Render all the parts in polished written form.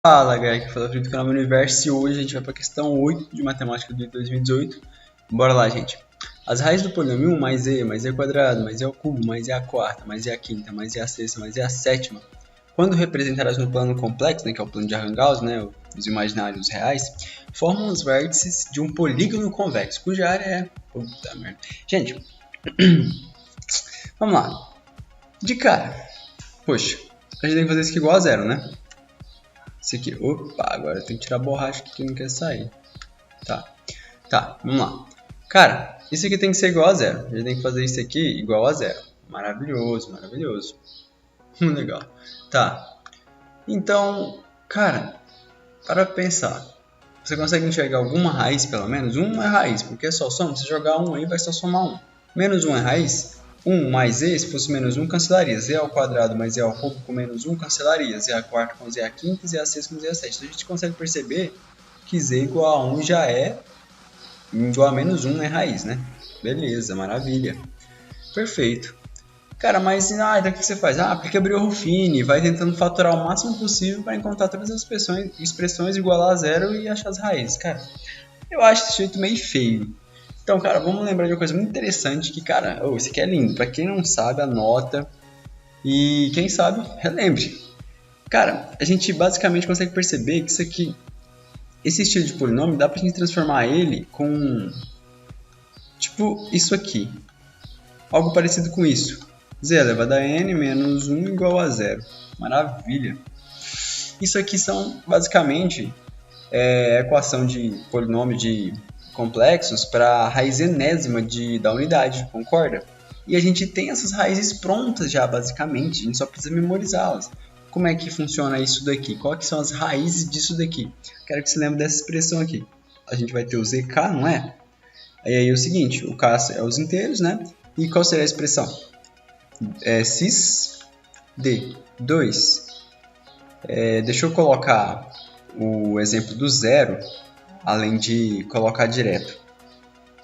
Fala, galera, que fala Felipe do canal Meu Universo e hoje a gente vai para a questão 8 de matemática de 2018. Bora lá, gente. As raízes do polinômio 1 mais e quadrado, mais e ao cubo, mais e a quarta, mais e a quinta, mais e a sexta, mais e a sétima, quando representadas no plano complexo, né, que é o plano de Arranhals, né, os imaginários reais, formam os vértices de um polígono convexo, cuja área é... Puta merda. Gente, vamos lá. De cara, poxa, a gente tem que fazer isso aqui igual a zero, né? Esse aqui, opa, agora eu tenho que tirar a borracha que não quer sair. Tá, vamos lá. Cara, isso aqui tem que ser igual a zero. A gente tem que fazer isso aqui igual a zero. Maravilhoso, maravilhoso. Legal. Tá, então, cara, para pensar. Você consegue enxergar alguma raiz, pelo menos? 1 é raiz, porque é só soma. Se jogar 1 aí, vai só somar 1. Menos 1 é raiz. 1 mais z, se fosse menos 1, cancelaria. Z ao quadrado mais z ao cubo com menos 1, cancelaria. Z a quarta com z a quinta, z a sexta com z a sete. Então a gente consegue perceber que z igual a 1 já é igual a menos 1 é raiz, né? Beleza, maravilha. Perfeito. Cara, mas então o que você faz? Aplica abriu o Ruffini, vai tentando fatorar o máximo possível para encontrar todas as expressões igualar a zero e achar as raízes. Cara, eu acho esse jeito meio feio. Então, cara, vamos lembrar de uma coisa muito interessante que, cara, isso aqui é lindo. Pra quem não sabe, anota. E quem sabe, relembre. Cara, a gente basicamente consegue perceber que isso aqui, esse estilo de polinômio, dá pra gente transformar ele com, tipo, isso aqui. Algo parecido com isso. Z elevado a n menos 1 igual a zero. Maravilha. Isso aqui são, basicamente, a equação de polinômio de complexos para a raiz enésima da unidade, concorda? E a gente tem essas raízes prontas já, basicamente, a gente só precisa memorizá-las. Como é que funciona isso daqui? Quais são as raízes disso daqui? Quero que você lembre dessa expressão aqui. A gente vai ter o zk, não é? E aí é o seguinte, o k é os inteiros, né? E qual seria a expressão? Cis de 2. Deixa eu colocar o exemplo do zero, além de colocar direto,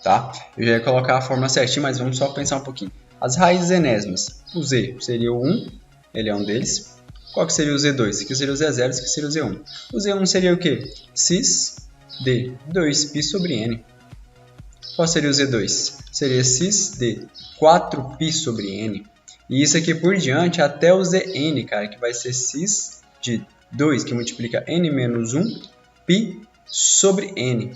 tá? Eu já ia colocar a fórmula certinha, mas vamos só pensar um pouquinho. As raízes enésimas, o z seria o 1, ele é um deles. Qual que seria o z2? Esse aqui seria o z0, esse aqui seria o z1. O z1 seria o quê? Cis de 2π sobre n. Qual seria o z2? Seria cis de 4π sobre n. E isso aqui por diante até o zn, cara, que vai ser cis de 2, que multiplica n menos 1, π sobre n.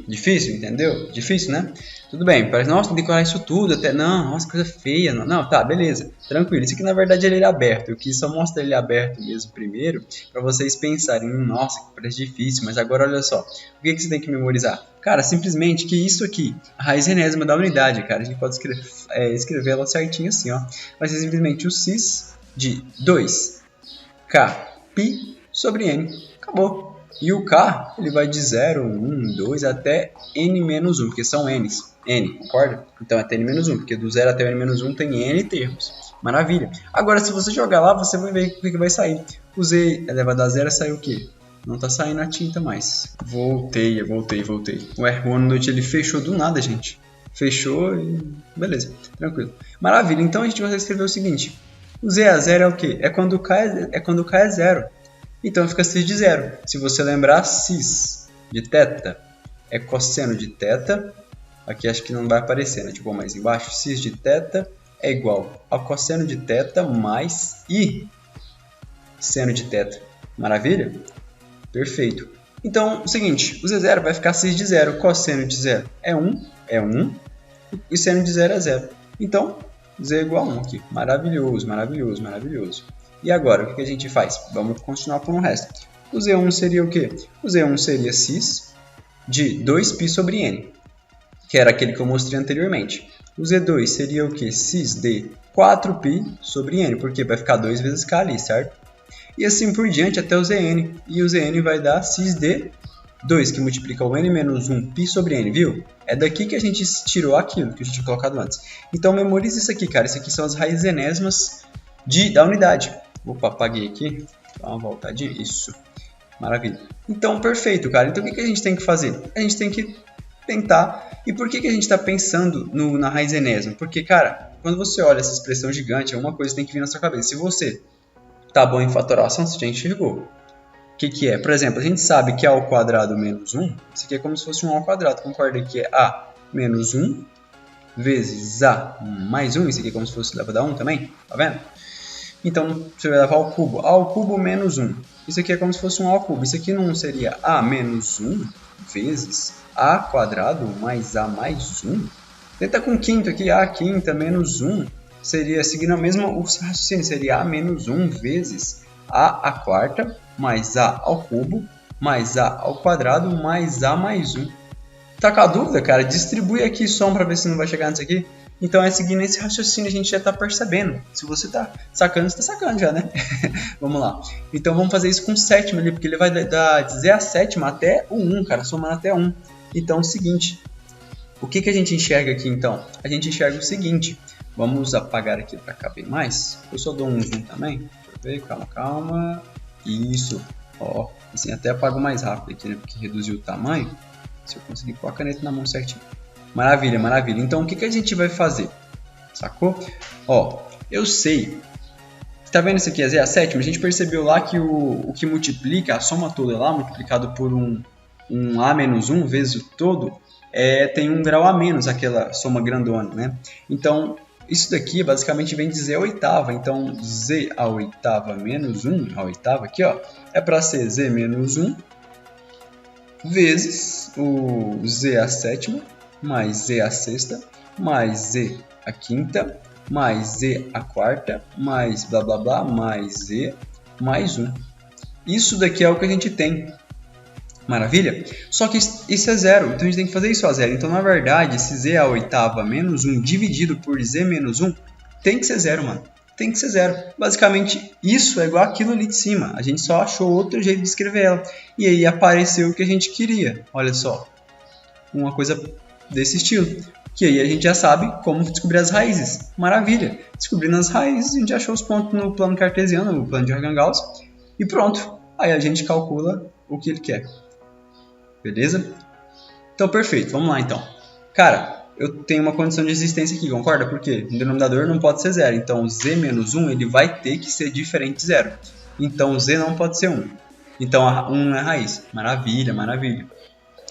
Difícil, entendeu? Difícil, né? Tudo bem, parece, nossa, tem que decorar isso tudo, até, não, nossa, coisa feia, não, tá, beleza, tranquilo, isso aqui na verdade ele é aberto, eu quis só mostrar ele aberto mesmo primeiro, para vocês pensarem, nossa, que parece difícil, mas agora olha só, o que você tem que memorizar? Cara, simplesmente que isso aqui, a raiz enésima da unidade, cara, a gente pode escrever ela certinho assim, ó, vai ser simplesmente o cis de 2k π sobre n, acabou. E o k, ele vai de 0, 1, 2 até n-1, porque são n's. N, concorda? Então até n-1, porque do 0 até o n-1 tem n termos. Maravilha. Agora, se você jogar lá, você vai ver o que vai sair. O z elevado a 0 saiu o quê? Não tá saindo a tinta mais. Voltei. Ué, o OneNote ele fechou do nada, gente. Fechou e... beleza, tranquilo. Maravilha, então a gente vai escrever o seguinte. O z a 0 é o quê? É quando o k é 0. Então fica cis de 0. Se você lembrar, cis de θ é cosseno de θ. Aqui acho que não vai aparecer, né? Tipo, mais embaixo. Cis de θ é igual ao cosseno de θ mais i seno de θ. Maravilha? Perfeito. Então, o seguinte, o z0 vai ficar cis de 0. Cosseno de 0 é 1, e seno de 0 é 0. Então, z é igual a 1 aqui. Maravilhoso. E agora, o que a gente faz? Vamos continuar com o resto. O z1 seria o quê? O z1 seria cis de 2π sobre n, que era aquele que eu mostrei anteriormente. O z2 seria o quê? Cis de 4π sobre n, porque vai ficar 2 vezes k ali, certo? E assim por diante até o zn. E o zn vai dar cis de 2, que multiplica o n menos 1 π sobre n, viu? É daqui que a gente tirou aquilo que a gente tinha colocado antes. Então memorize isso aqui, cara. Isso aqui são as raízes enésimas da unidade. Opa, apaguei aqui. Dá uma voltadinha. Isso. Maravilha. Então, perfeito, cara. Então, o que a gente tem que fazer? A gente tem que tentar. E por que a gente está pensando na raiz enésima? Porque, cara, quando você olha essa expressão gigante, uma coisa tem que vir na sua cabeça. Se você tá bom em fatoração, você já enxergou. que é? Por exemplo, a gente sabe que a ao quadrado menos 1, isso aqui é como se fosse um ao quadrado, concorda que é a menos 1 vezes a mais 1, isso aqui é como se fosse elevado a 1 também, tá vendo? Então, você vai levar a ao cubo menos 1. Isso aqui é como se fosse um a ao cubo. Isso aqui não seria a menos 1 vezes a quadrado mais a mais 1? Tenta com quinto aqui, a quinta menos 1. Seria, seguindo o mesmo raciocínio, seria a menos 1 vezes a quarta mais a ao cubo mais a ao quadrado mais a mais 1. Tá com a dúvida, cara? Distribui aqui som para ver se não vai chegar nisso aqui. Então, é seguindo esse raciocínio, a gente já está percebendo. Se você está sacando, você está sacando já, né? Vamos lá. Então, vamos fazer isso com o sétimo ali, porque ele vai dizer a sétima até o 1, cara, somando até 1. Então, é o seguinte. O que a gente enxerga aqui, então? A gente enxerga o seguinte. Vamos apagar aqui para caber mais. Eu só dou um zoom também. Deixa eu ver, calma. Isso. Ó, assim até apago mais rápido aqui, né? Porque reduziu o tamanho. Se eu conseguir pôr a caneta na mão certinho. Maravilha, maravilha. Então, o que a gente vai fazer? Sacou? Ó, eu sei. Tá vendo isso aqui, a sétima? A gente percebeu lá que o que multiplica, a soma toda lá, multiplicado por um a menos 1 vezes o todo, tem um grau a menos, aquela soma grandona, né? Então, isso daqui basicamente vem dizer a oitava. Então, z a oitava menos 1, a oitava aqui, ó, é para ser z menos 1 vezes o z a sétima, mais z a sexta, mais z a quinta, mais z a quarta, mais blá blá blá, mais z, mais 1. Isso daqui é o que a gente tem. Maravilha? Só que isso é zero, então a gente tem que fazer isso a zero. Então, na verdade, esse z a oitava menos 1 dividido por z menos 1 tem que ser zero, mano. Tem que ser zero. Basicamente, isso é igual aquilo ali de cima. A gente só achou outro jeito de escrever ela. E aí apareceu o que a gente queria. Olha só. Uma coisa desse estilo. Que aí a gente já sabe como descobrir as raízes. Maravilha! Descobrindo as raízes, a gente achou os pontos no plano cartesiano, no plano de Arcangauss. E pronto. Aí a gente calcula o que ele quer. Beleza? Então, perfeito. Vamos lá, então. Cara, eu tenho uma condição de existência aqui, concorda? Porque o denominador não pode ser zero. Então, z menos 1 ele vai ter que ser diferente de zero. Então, z não pode ser 1. Então, 1 é a raiz. Maravilha, maravilha.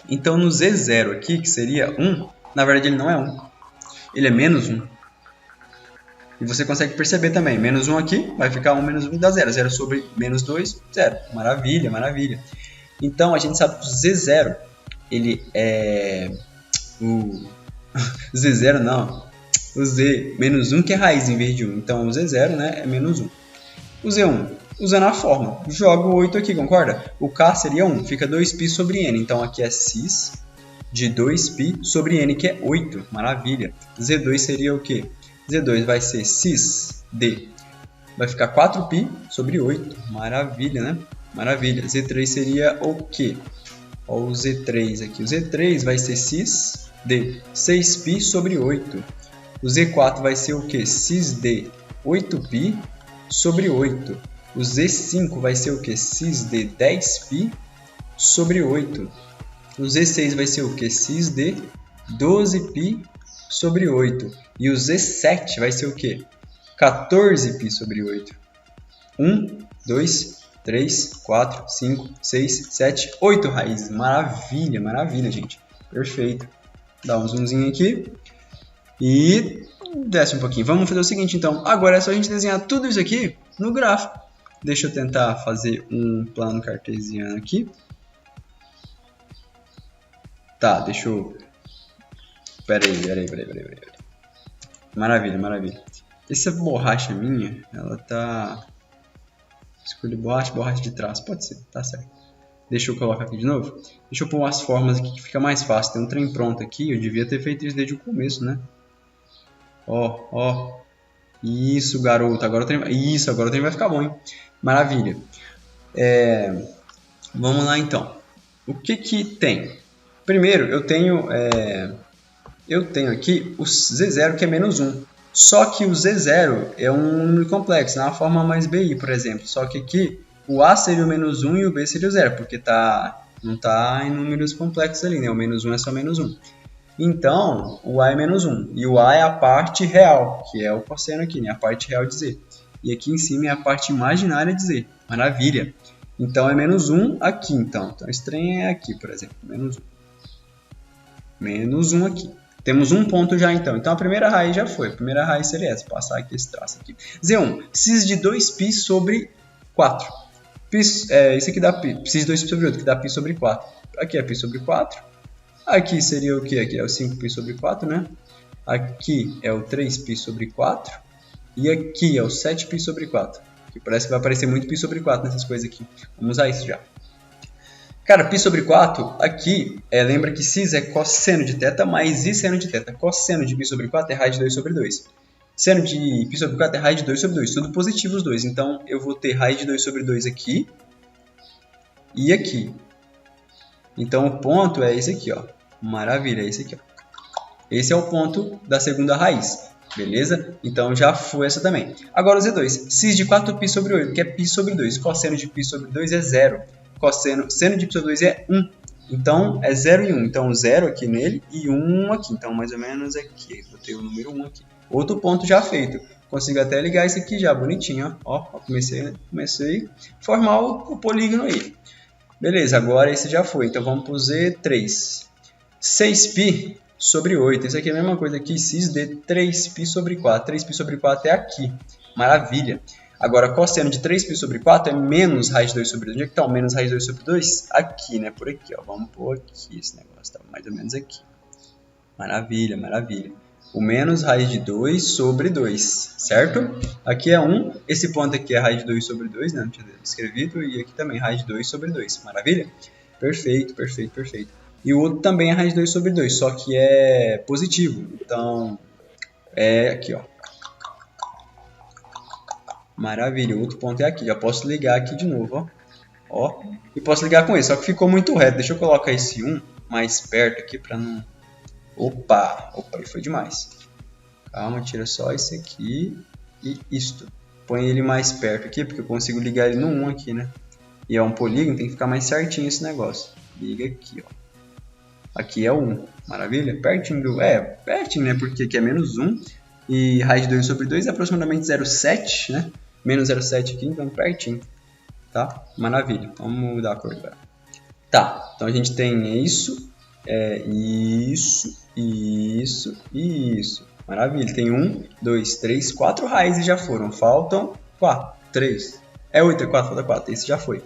Então, no z0 aqui, que seria 1, na verdade ele não é 1. Ele é menos 1. E você consegue perceber também. Menos 1 aqui vai ficar 1 menos 1 dá 0. 0 sobre menos 2, 0. Maravilha, maravilha. Então, a gente sabe que o z0, ele é... O z0 não. O z menos 1 que é raiz em vez de 1. Então, o z0, né, é menos 1. O z1, usando a fórmula, joga o 8 aqui, concorda? O k seria 1, fica 2π sobre n. Então, aqui é cis de 2π sobre n, que é 8. Maravilha. Z2 seria o quê? Z2 vai ser cis de... Vai ficar 4π sobre 8. Maravilha, né? Maravilha. Z3 seria o quê? Olha o Z3 aqui. O Z3 vai ser cis de 6π sobre 8. O Z4 vai ser o quê? Cis de 8π sobre 8. O Z5 vai ser o quê? Cis de 10π sobre 8. O Z6 vai ser o quê? Cis de 12π sobre 8. E o Z7 vai ser o quê? 14π sobre 8. 1, 2, 3, 4, 5, 6, 7, 8 raízes. Maravilha, maravilha, gente. Perfeito. Dá um zoomzinho aqui. E desce um pouquinho. Vamos fazer o seguinte, então. Agora é só a gente desenhar tudo isso aqui no gráfico. Deixa eu tentar fazer um plano cartesiano aqui. Tá, deixa eu... Peraí. Maravilha, maravilha. Essa borracha minha, ela tá... Escolhi borracha de traço. Pode ser, tá certo. Deixa eu colocar aqui de novo. Deixa eu pôr umas formas aqui que fica mais fácil. Tem um trem pronto aqui. Eu devia ter feito isso desde o começo, né? Ó. Isso, garoto. Agora o trem vai ficar bom, hein? Maravilha. Vamos lá, então. O que tem? Primeiro, eu tenho aqui o Z0, que é menos 1. Só que o Z0 é um número complexo, na forma mais BI, por exemplo. Só que aqui o A seria o menos 1 e o B seria o 0, porque não está em números complexos ali, né? O menos 1 é só menos 1. Então, o A é menos 1. E o A é a parte real, que é o cosseno aqui, né? A parte real de Z. E aqui em cima é a parte imaginária de Z. Maravilha! Então é menos 1 aqui, então. Então esse trem é aqui, por exemplo. Menos 1. Menos 1 aqui. Temos um ponto já, então. Então a primeira raiz já foi. A primeira raiz seria essa. Passar aqui esse traço aqui. Z1. Cis de 2π sobre 4. Isso aqui dá π. Cis de 2π sobre 8, que dá π sobre 4. Aqui é π sobre 4. Aqui seria o que? Aqui é o 5π sobre 4, né? Aqui é o 3π sobre 4. E aqui é o 7π sobre 4. Que parece que vai aparecer muito π sobre 4 nessas coisas aqui. Vamos usar isso já. Cara, π sobre 4, aqui, lembra que cis é cosseno de θ mais i seno de θ. Cosseno de π sobre 4 é raiz de 2 sobre 2. Seno de π sobre 4 é raiz de 2 sobre 2. Tudo positivo os dois. Então, eu vou ter raiz de 2 sobre 2 aqui e aqui. Então, o ponto é esse aqui, ó. Maravilha, é esse aqui, ó. Esse é o ponto da segunda raiz. Beleza? Então, já foi essa também. Agora, o Z2. Cis de 4π sobre 8, que é π sobre 2. Cosseno de π sobre 2 é 0. Seno de π sobre 2 é 1. Então, é 0 e 1. Então, 0 aqui nele e 1 aqui. Então, mais ou menos aqui. Botei o número 1 aqui. Outro ponto já feito. Consigo até ligar isso aqui já, bonitinho. Ó, comecei a formar o polígono aí. Beleza, agora esse já foi. Então, vamos para o Z3. 6π sobre 8. Isso aqui é a mesma coisa aqui. Cis de 3π sobre 4. 3π sobre 4 é aqui. Maravilha. Agora, cosseno de 3π sobre 4 é menos raiz de 2 sobre 2. Onde é que está o menos raiz de 2 sobre 2? Aqui, né? Por aqui, ó. Vamos pôr aqui esse negócio. Tá mais ou menos aqui. Maravilha, maravilha. O menos raiz de 2 sobre 2, certo? Aqui é 1. Esse ponto aqui é raiz de 2 sobre 2, né? Não tinha escrevido. E aqui também raiz de 2 sobre 2. Maravilha? Perfeito, perfeito, perfeito. E o outro também é raiz de 2 sobre 2, só que é positivo. Então, é aqui, ó. Maravilha, o outro ponto é aqui. Já posso ligar aqui de novo, ó. E posso ligar com esse, só que ficou muito reto. Deixa eu colocar esse 1 mais perto aqui pra não... Opa, aí foi demais. Calma, tira só esse aqui e isto. Põe ele mais perto aqui, porque eu consigo ligar ele no 1 aqui, né? E é um polígono, tem que ficar mais certinho esse negócio. Liga aqui, ó. Aqui é o 1, maravilha? Pertinho do... pertinho, né? Porque aqui é menos 1. E raiz de 2 sobre 2 é aproximadamente 0,7, né? Menos 0,7 aqui, então pertinho. Tá? Maravilha. Vamos mudar a cor agora. Tá, então a gente tem isso, isso e isso. Maravilha. Tem 1, 2, 3, 4 raízes já foram. Faltam 4, 3. 8, 4, falta 4. Esse já foi.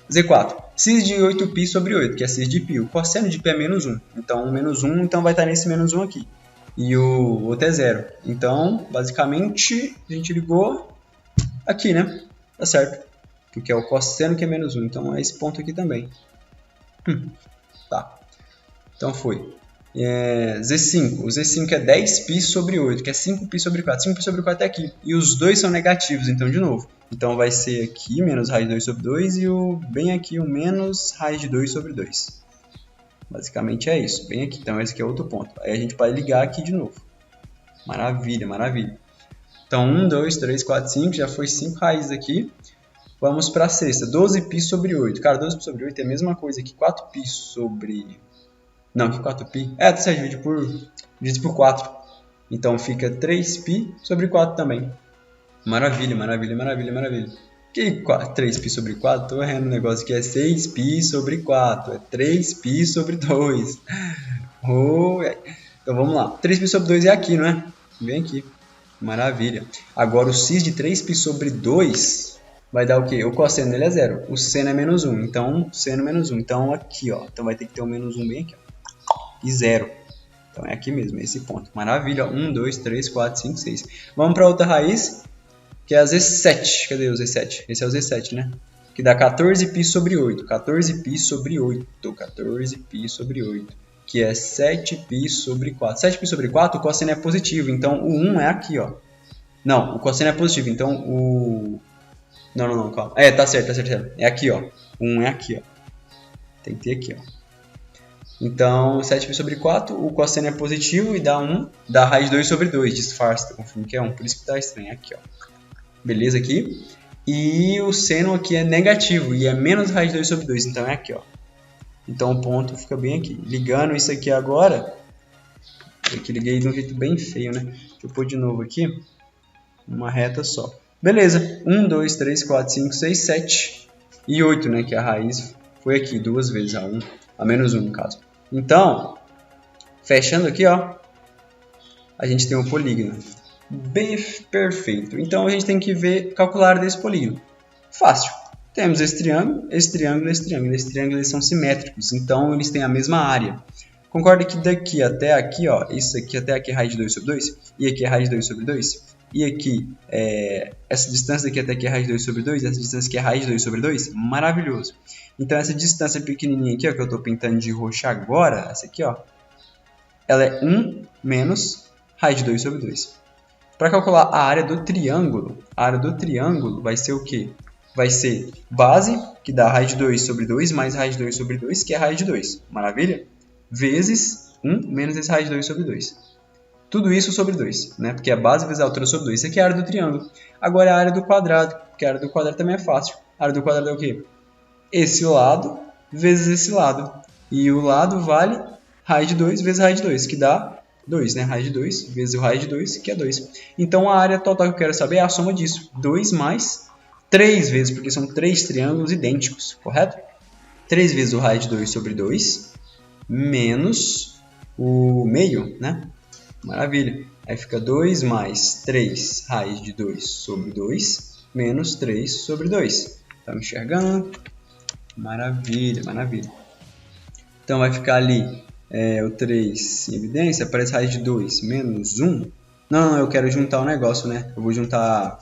Z4. Cis de 8π sobre 8, que é cis de π. O cosseno de π é menos 1. Então, menos 1 então vai estar nesse menos 1 aqui. E o outro é 0. Então, basicamente, a gente ligou aqui, né? Tá certo. Porque é o cosseno que é menos 1. Então, é esse ponto aqui também. Tá. Então, foi. Z5. O Z5 é 10π sobre 8, que é 5π sobre 4. 5π sobre 4 é aqui. E os dois são negativos, então, de novo. Então, vai ser aqui, menos raiz de 2 sobre 2. E bem aqui, o menos raiz de 2 sobre 2. Basicamente é isso, bem aqui. Então esse aqui é outro ponto. Aí a gente pode ligar aqui de novo. Maravilha, maravilha. Então 1, 2, 3, 4, 5. Já foi 5 raízes aqui. Vamos para a sexta. 12π sobre 8. Cara, 12π sobre 8 é a mesma coisa que 4π sobre... Não, que 4π... tá certo, divide por 4. Então fica 3π sobre 4 também. Maravilha, maravilha, maravilha, maravilha. Que 3π sobre 4? Estou errando um negócio que é 6π sobre 4. É 3π sobre 2. Então vamos lá. 3π sobre 2 é aqui, não é? Vem aqui. Maravilha. Agora o cis de 3π sobre 2 vai dar o quê? O cosseno dele é 0. O seno é menos 1. Então, seno menos 1. Então aqui, ó. Então vai ter que ter o menos 1 bem aqui, ó. E 0. Então é aqui mesmo, esse ponto. Maravilha. 1, 2, 3, 4, 5, 6. Vamos para outra raiz. Que é a Z7. Cadê o Z7? Esse é o Z7, né? Que dá 14π sobre 8. 14π sobre 8. 14π sobre 8. Que é 7π sobre 4. 7π sobre 4, o cosseno é positivo. Então, o 1 é aqui, ó. Não, o cosseno é positivo. Então, o... Não, calma. Tá certo. É aqui, ó. O 1 é aqui, ó. Tem que ter aqui, ó. Então, 7π sobre 4, o cosseno é positivo e dá 1. Dá raiz de 2 sobre 2. Disfarça, tá confundindo que é 1. Por isso que tá estranho. É aqui, ó. Beleza aqui? E o seno aqui é negativo e é menos raiz de 2 sobre 2, então é aqui, ó. Então o ponto fica bem aqui. Ligando isso aqui agora, aqui liguei de um jeito bem feio, né? Deixa eu pôr de novo aqui, uma reta só. Beleza, 1, 2, 3, 4, 5, 6, 7. E 8, né, que a raiz foi aqui, duas vezes a 1, a menos 1 no caso. Então, fechando aqui, ó, a gente tem um polígono. Bem perfeito. Então, a gente tem que ver, calcular a área desse polígono. Fácil. Temos esse triângulo, esse triângulo, esse triângulo. Esses triângulos eles são simétricos, então eles têm a mesma área. Concorda que daqui até aqui, ó, isso aqui até aqui é raiz de 2 sobre 2, e aqui é raiz de 2 sobre 2, e aqui, essa distância daqui até aqui é raiz de 2 sobre 2, essa distância aqui é raiz de 2 sobre 2, maravilhoso. Então essa distância pequenininha aqui, ó, que eu estou pintando de roxo agora, essa aqui, ó, ela é 1 menos raiz de 2 sobre 2. Para calcular a área do triângulo vai ser o quê? Vai ser base, que dá raiz de 2 sobre 2, mais raiz de 2 sobre 2, que é raiz de 2. Maravilha? Vezes 1 menos esse raiz de 2 sobre 2. Tudo isso sobre 2, né? Porque é base vezes a altura sobre 2. Isso aqui é a área do triângulo. Agora é a área do quadrado, porque a área do quadrado também é fácil. A área do quadrado é o quê? Esse lado vezes esse lado. E o lado vale raiz de 2 vezes raiz de 2, que dá 2, né? Raiz de 2 vezes o raiz de 2, que é 2. Então a área total que eu quero saber é a soma disso. 2 mais 3 vezes, porque são 3 triângulos idênticos, correto? 3 vezes o raiz de 2 sobre 2, menos o meio, né? Maravilha. Aí fica 2 mais 3 raiz de 2 sobre 2, menos 3 sobre 2. Tá me enxergando? Maravilha, maravilha. Então vai ficar ali o 3 em evidência, aparece raiz de 2 menos 1. Não, eu quero juntar o negócio, né? Eu vou juntar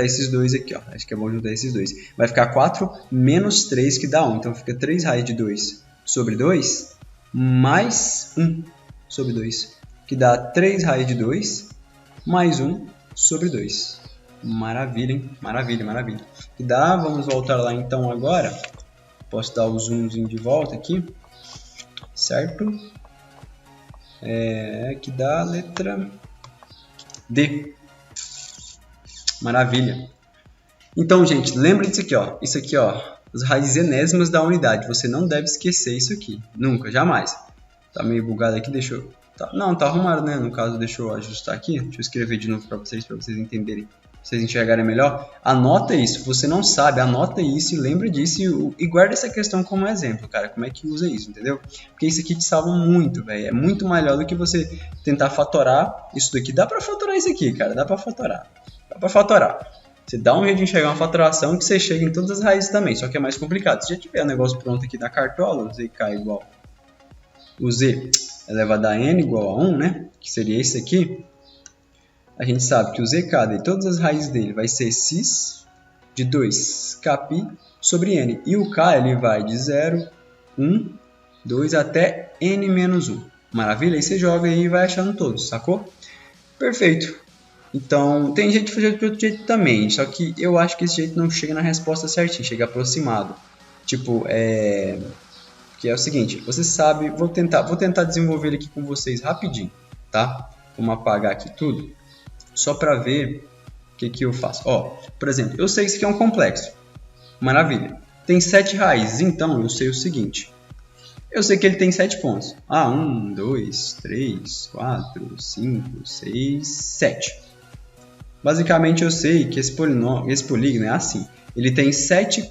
esses dois aqui, ó. Acho que é bom juntar esses dois. Vai ficar 4 menos 3, que dá 1. Então fica 3 raiz de 2 sobre 2, mais 1 sobre 2, que dá 3 raiz de 2, mais 1 sobre 2. Maravilha, hein? Maravilha, maravilha. Que dá, vamos voltar lá então agora. Posso dar o zoomzinho de volta aqui. Certo? Que dá a letra D. Maravilha. Então, gente, lembra disso aqui, ó. Isso aqui, ó, as raízes enésimas da unidade. Você não deve esquecer isso aqui. Nunca, jamais. Tá meio bugado aqui, deixa eu... Não, tá arrumado, né? No caso, deixa eu ajustar aqui. Deixa eu escrever de novo para vocês entenderem, pra vocês enxergarem melhor. Anota isso. Se você não sabe, anota isso e lembra disso e guarda essa questão como exemplo, cara. Como é que usa isso, entendeu? Porque isso aqui te salva muito, velho. É muito melhor do que você tentar fatorar isso daqui. Dá pra fatorar isso aqui, cara. Dá pra fatorar. Você dá um jeito de enxergar uma fatoração que você chega em todas as raízes também, só que é mais complicado. Se já tiver o negócio pronto aqui da cartola, o zk igual... O z elevado a n igual a 1, né? Que seria esse aqui. A gente sabe que o zk de todas as raízes dele vai ser cis de 2 kπ sobre n. E o k ele vai de 0, 1, 2 até n menos 1. Maravilha? Aí você joga aí e vai achando todos, sacou? Perfeito. Então, tem jeito de fazer de outro jeito também, só que eu acho que esse jeito não chega na resposta certinha, chega aproximado. Tipo, que é o seguinte, você sabe, vou tentar desenvolver ele aqui com vocês rapidinho, tá? Vamos apagar aqui tudo, só para ver o que eu faço. Ó, por exemplo, eu sei que isso aqui é um complexo, maravilha. Tem 7 raízes, então eu sei o seguinte. Eu sei que ele tem 7 pontos. 1, 2, 3, 4, 5, 6, 7. Basicamente eu sei que esse polígono é assim. Ele tem 7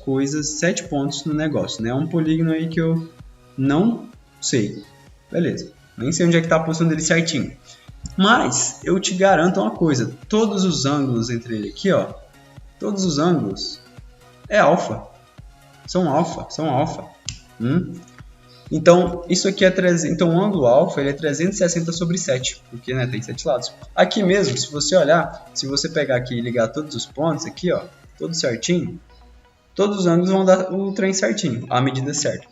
pontos no negócio, né? É um polígono aí que eu não sei. Beleza. Nem sei onde é que está a posição dele certinho. Mas eu te garanto uma coisa. Todos os ângulos entre ele aqui, ó. Todos os ângulos é alfa. São alfa. Então, isso aqui então o ângulo alfa ele é 360 sobre 7, porque né, tem 7 lados. Aqui mesmo, se você olhar, se você pegar aqui e ligar todos os pontos aqui, ó, tudo certinho, todos os ângulos vão dar o trem certinho, a medida certa.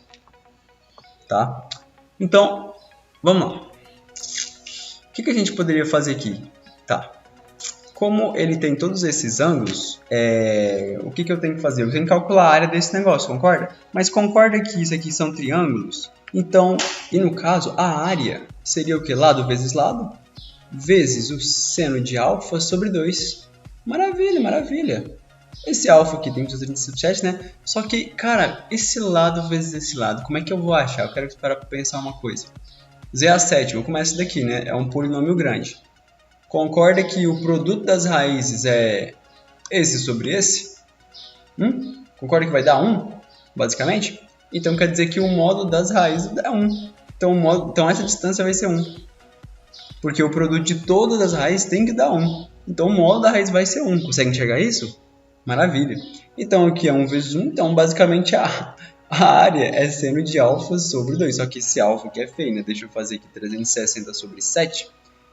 Tá? Então, vamos lá. O que a gente poderia fazer aqui? Tá. Como ele tem todos esses ângulos, o que eu tenho que fazer? Eu tenho que calcular a área desse negócio, concorda? Mas concorda que isso aqui são triângulos? Então, e no caso, a área seria o que? Lado vezes lado? Vezes o seno de alfa sobre 2. Maravilha, maravilha. Esse alfa aqui tem 237, né? Só que, cara, esse lado vezes esse lado, como é que eu vou achar? Eu quero parar para pensar uma coisa. Z a 7, vou começar daqui, né? É um polinômio grande. Concorda que o produto das raízes é esse sobre esse? Concorda que vai dar 1, basicamente? Então quer dizer que o módulo das raízes dá 1. Então essa distância vai ser 1. Porque o produto de todas as raízes tem que dar 1. Então o módulo da raiz vai ser 1. Consegue enxergar isso? Maravilha. Então aqui é 1 vezes 1. Então basicamente a área é seno de alfa sobre 2. Só que esse alfa aqui é feio, né? Deixa eu fazer aqui 360 sobre 7.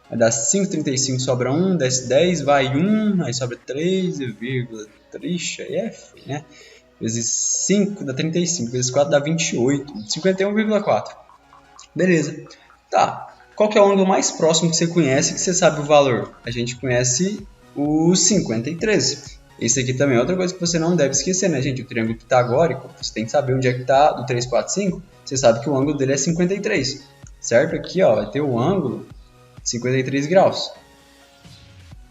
Vai dar 5,35, sobra 1, desce 10, vai 1, aí sobra 3, vírgula, trixa, e é feio, né? Vezes 5 dá 35, vezes 4 dá 28, 51,4. Beleza. Tá. Qual que é o ângulo mais próximo que você conhece, que você sabe o valor? A gente conhece o 53. Esse aqui também é outra coisa que você não deve esquecer, né, gente? O triângulo pitagórico, você tem que saber onde é que está do 3, 4, 5. Você sabe que o ângulo dele é 53, certo? Aqui, ó, vai ter o ângulo 53 graus.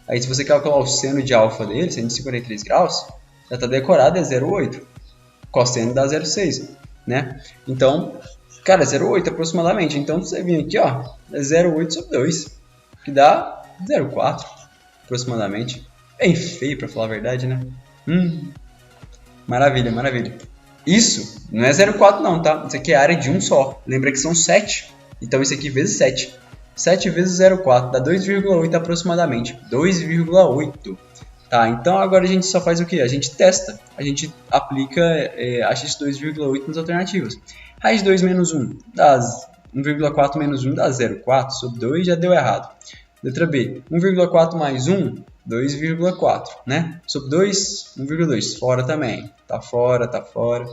Aí, se você calcular o seno de alfa dele, seno de 53 graus, já está decorado, é 0,8. Cosseno dá 0,6, né? Então, cara, 0,8 aproximadamente. Então, você vem aqui, ó, é 0,8 sobre 2, que dá 0,4 aproximadamente. Bem feio, pra falar a verdade, né? Maravilha, maravilha. Isso não é 0,4 não, tá? Isso aqui é área de um só. Lembra que são 7. Então, isso aqui vezes 7. 7 vezes 0,4 dá 2,8 aproximadamente. 2,8. Tá, então agora a gente só faz o quê? A gente testa. A gente aplica a x2,8 nas alternativas. Raiz de 2 menos 1 dá 1,4 menos 1 dá 0,4 sobre 2, já deu errado. Letra B, 1,4 mais 1, 2,4, né? Sobre 2, 1,2, fora também. Tá fora, tá fora.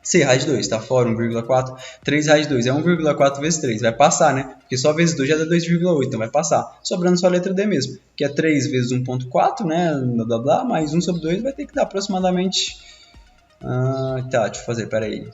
C, raiz de 2, tá fora, 1,4. 3 raiz de 2 é 1,4 vezes 3, vai passar, né? Porque só vezes 2 já dá 2,8, então vai passar. Sobrando só a letra D mesmo, que é 3 vezes 1,4, né? Blá, blá, blá, mais 1 sobre 2 vai ter que dar aproximadamente... tá, deixa eu fazer, peraí.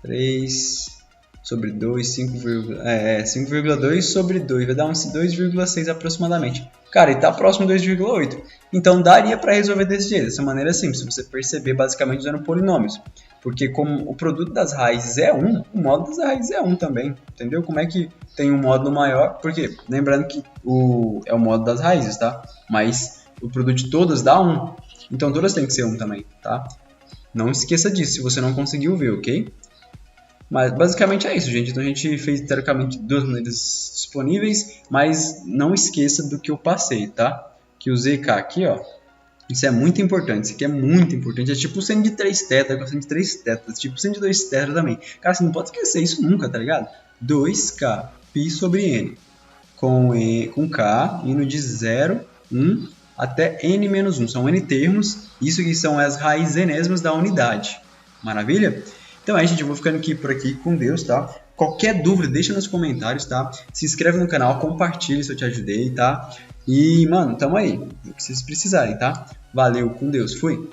3 sobre 2, 5,2 sobre 2, vai dar uns 2,6 aproximadamente. Cara, e tá próximo de 2,8. Então daria para resolver desse jeito, dessa maneira simples, se você perceber basicamente usando polinômios. Porque como o produto das raízes é 1, o módulo das raízes é 1 também, entendeu? Como é que tem um módulo maior? Porque, lembrando que é o módulo das raízes, tá? Mas o produto de todas dá 1, então todas têm que ser 1 também, tá? Não esqueça disso, se você não conseguiu ver, ok? Mas basicamente é isso, gente. Então a gente fez teoricamente duas maneiras disponíveis, mas não esqueça do que eu passei, tá? Que o ZK aqui, ó, isso é muito importante, isso aqui é muito importante. É tipo o seno de 3 teta, com seno de 3 tetas, tipo o seno de 2 teta também. Cara, você não pode esquecer isso nunca, tá ligado? 2K π sobre N, com K indo de 0, 1 até N menos 1. São N termos, isso aqui são as raízes enésimas da unidade. Maravilha? Então é, gente, eu vou ficando aqui por aqui com Deus, tá? Qualquer dúvida, deixa nos comentários, tá? Se inscreve no canal, compartilha se eu te ajudei, tá? E, mano, tamo aí, o que vocês precisarem, tá? Valeu, com Deus, fui!